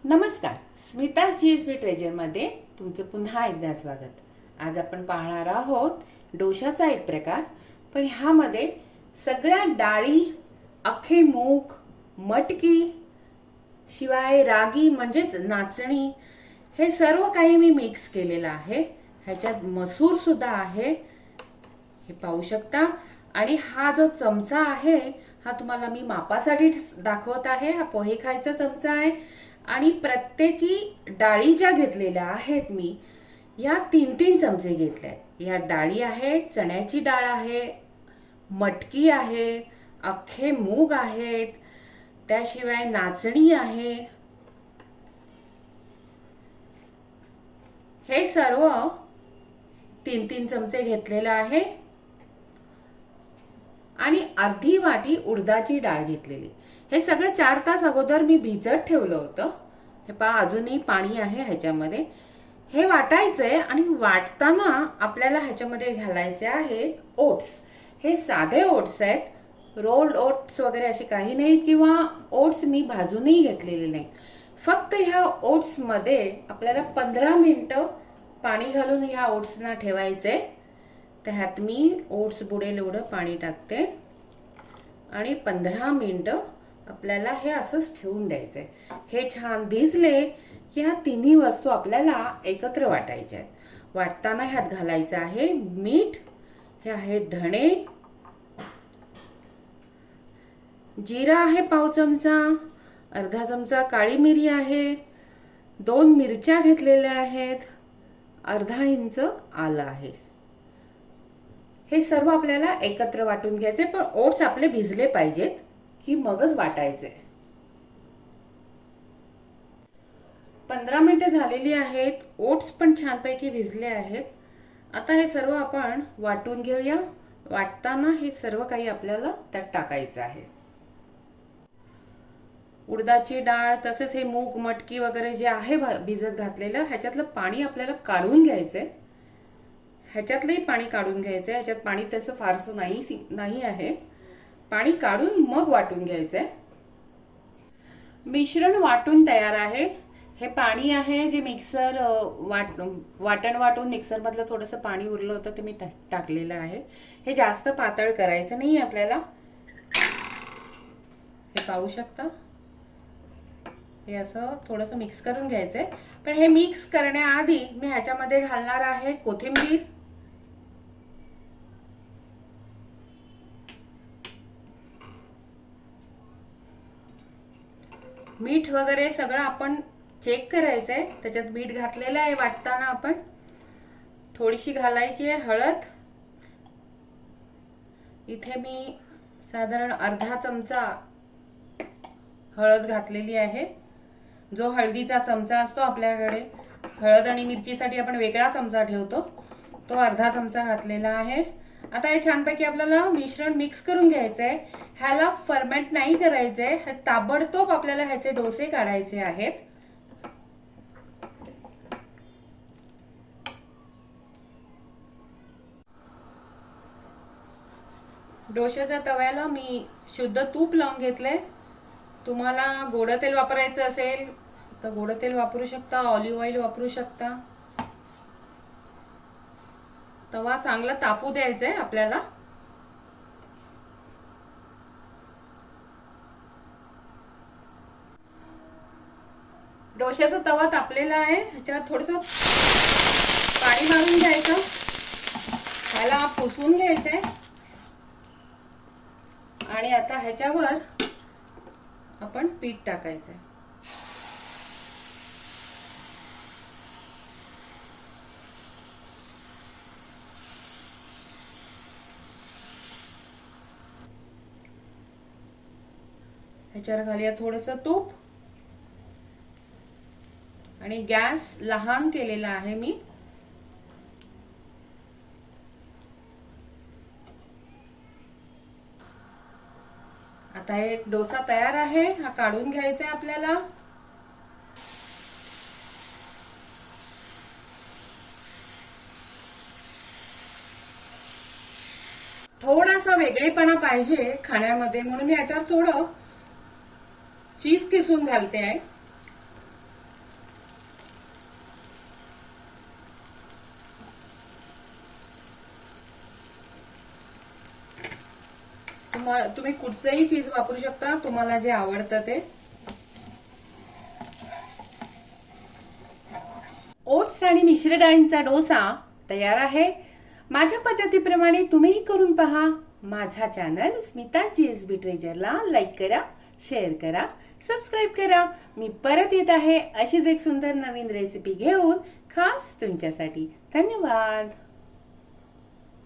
नमस्कार, स्मिता GSB ट्रेजरमध्ये तुमचं पुन्हा एकदा स्वागत. आज आपण पाहणार आहोत डोशाचा एक प्रकार, पण ह्यामध्ये सगळ्या डाळी, अख्खे मूग, मटकी, शिवाय रागी म्हणजेच नाचणी, हे सर्व काही मी मिक्स केलेलं आहे. ह्याच्यात मसूर सुद्धा आहे, हे पाहू शकता. आणि हा जो चमचा आहे हा तुम्हाला मी मापासाठी दाखवत आहे. हा पोहे खायचा चमचा आहे. आणि प्रत्येकी डाळी ज्या घेतलेल्या आहेत मी, या 3-3 चमचे घेतले आहेत. या डाळी आहेत, चण्याची डाळ आहे, मटकी आहे, अख्खे मूग आहेत, त्याशिवाय नाचणी आहे. हे सर्व 3-3 चमचे घेतलेलं आहे. आणि अर्धी वाटी उडदाची डाळ घेतलेली. हे सगळं 4 तास अगोदर मी भिजत ठेवलं होतं. हे पहा, अजूनही पाणी आहे ह्याच्यामध्ये. हे वाटायचंय आणि वाटताना आपल्याला ह्याच्यामध्ये घालायचे आहेत ओट्स. हे साधे ओट्स आहेत, रोल्ड ओट्स वगैरे असे काही नाहीत, किंवा ओट्स मी भाजूनही घेतलेले नाहीत. फक्त ह्या ओट्समध्ये आपल्याला 15 मिनिटं पाणी घालून ह्या ओट्सना ठेवायचे. त्यात मी ओट्स बुडेल एवढं पाणी टाकते आणि 15 मिनिटं आपल्याला हे असंच ठेवून द्यायचंय. हे छान भिजले की ह्या तिन्ही वस्तू आपल्याला एकत्र वाटायच्या आहेत. वाटताना ह्यात घालायचं आहे मीठ, हे आहे धणे, जिरा आहे पाव चमचा, अर्धा चमचा काळी मिरी आहे, 2 मिरच्या घेतलेल्या आहेत, अर्धा इंच आलं आहे. हे सर्व आपल्याला एकत्र वाटून घ्यायचे, पण ओट्स आपले भिजले पाहिजेत की मगच वाटायचे. 15 मिनिटं झालेली आहेत. ओट्स पण छानपैकी भिजले आहेत. आता हे सर्व आपण वाटून घेऊया. वाटताना हे सर्व काही आपल्याला त्यात टाकायचं आहे. उडदाची डाळ, तसेच हे मूग, मटकी वगैरे जे आहे भिजत घातलेलं, ह्याच्यातलं पाणी आपल्याला काढून घ्यायचंय. ह्याच्यातलंही पाणी काढून घ्यायचंय. ह्याच्यात पाणी तसं फारसं नाही आहे. पाणी काढून मग वाटून घ्यायचंय. मिश्रण वाटून तयार आहे. हे पाणी आहे जे मिक्सर वाटण वाटून मिक्सरमधलं थोडंसं पाणी उरलं होतं ते मी टाकलेलं आहे. हे जास्त पातळ करायचं नाही आपल्याला. हे पाहू शकता. हे असं थोडंसं मिक्स करून घ्यायचंय. पण हे मिक्स करण्याआधी मी ह्याच्यामध्ये घालणार आहे कोथिंबीर, मीठ वगैरे सगळं आपण चेक करायचंय. त्याच्यात मीठ घातलेलं आहे वाटताना आपण. थोडीशी घालायची आहे हळद. इथे मी साधारण अर्धा चमचा हळद घातलेली आहे. जो हळदीचा चमचा असतो आपल्याकडे, हळद आणि मिरचीसाठी आपण वेगळा चमचा ठेवतो, तो अर्धा चमचा घातलेला आहे. आता हे छानपैकी आपल्याला मिश्रण मिक्स करून घ्यायचंय. ह्याला फर्मेंट नाही करायचंय. ताबडतोब आपल्याला ह्याचे डोसे काढायचे आहेत. डोशाच्या तव्याला मी शुद्ध तूप लावून घेतलंय. तुम्हाला गोडं तेल वापरायचं असेल तर गोडं तेल वापरू शकता, ऑलिव्ह ऑइल वापरू शकता. तवा चांगला तापू द्यायचा आहे आपल्याला. डोशाचा तवा तापलेला आहे. ह्याच्यावर थोडंसं पाणी मारून घ्यायचं. ह्याला पुसून घ्यायचंय. आणि आता ह्याच्यावर आपण पीठ टाकायचंय. ह्याच्यावर घालूया थोडंसं तूप. आणि गॅस लहान केलेला आहे मी. आता एक डोसा तयार आहे. हा काढून घ्यायचा आहे आपल्याला. थोडासा वेगळेपणा पाहिजे खाण्यामध्ये, म्हणून मी याच्यावर थोडं चीज किसून घालते आहे. तुम्ही कुठचंही चीज वापरू शकता, तुम्हाला जे आवडतं ते. ओट्स आणि मिश्र डाळींचा डोसा तयार आहे. माझ्या पद्धतीप्रमाणे तुम्हीही करून पहा. माझा चॅनल स्मिता GSB ट्रेजरला लाईक करा, शेअर करा, सबस्क्राईब करा. मी परत येत आहे अशीच एक सुंदर नवीन रेसिपी घेऊन खास तुमच्यासाठी. धन्यवाद.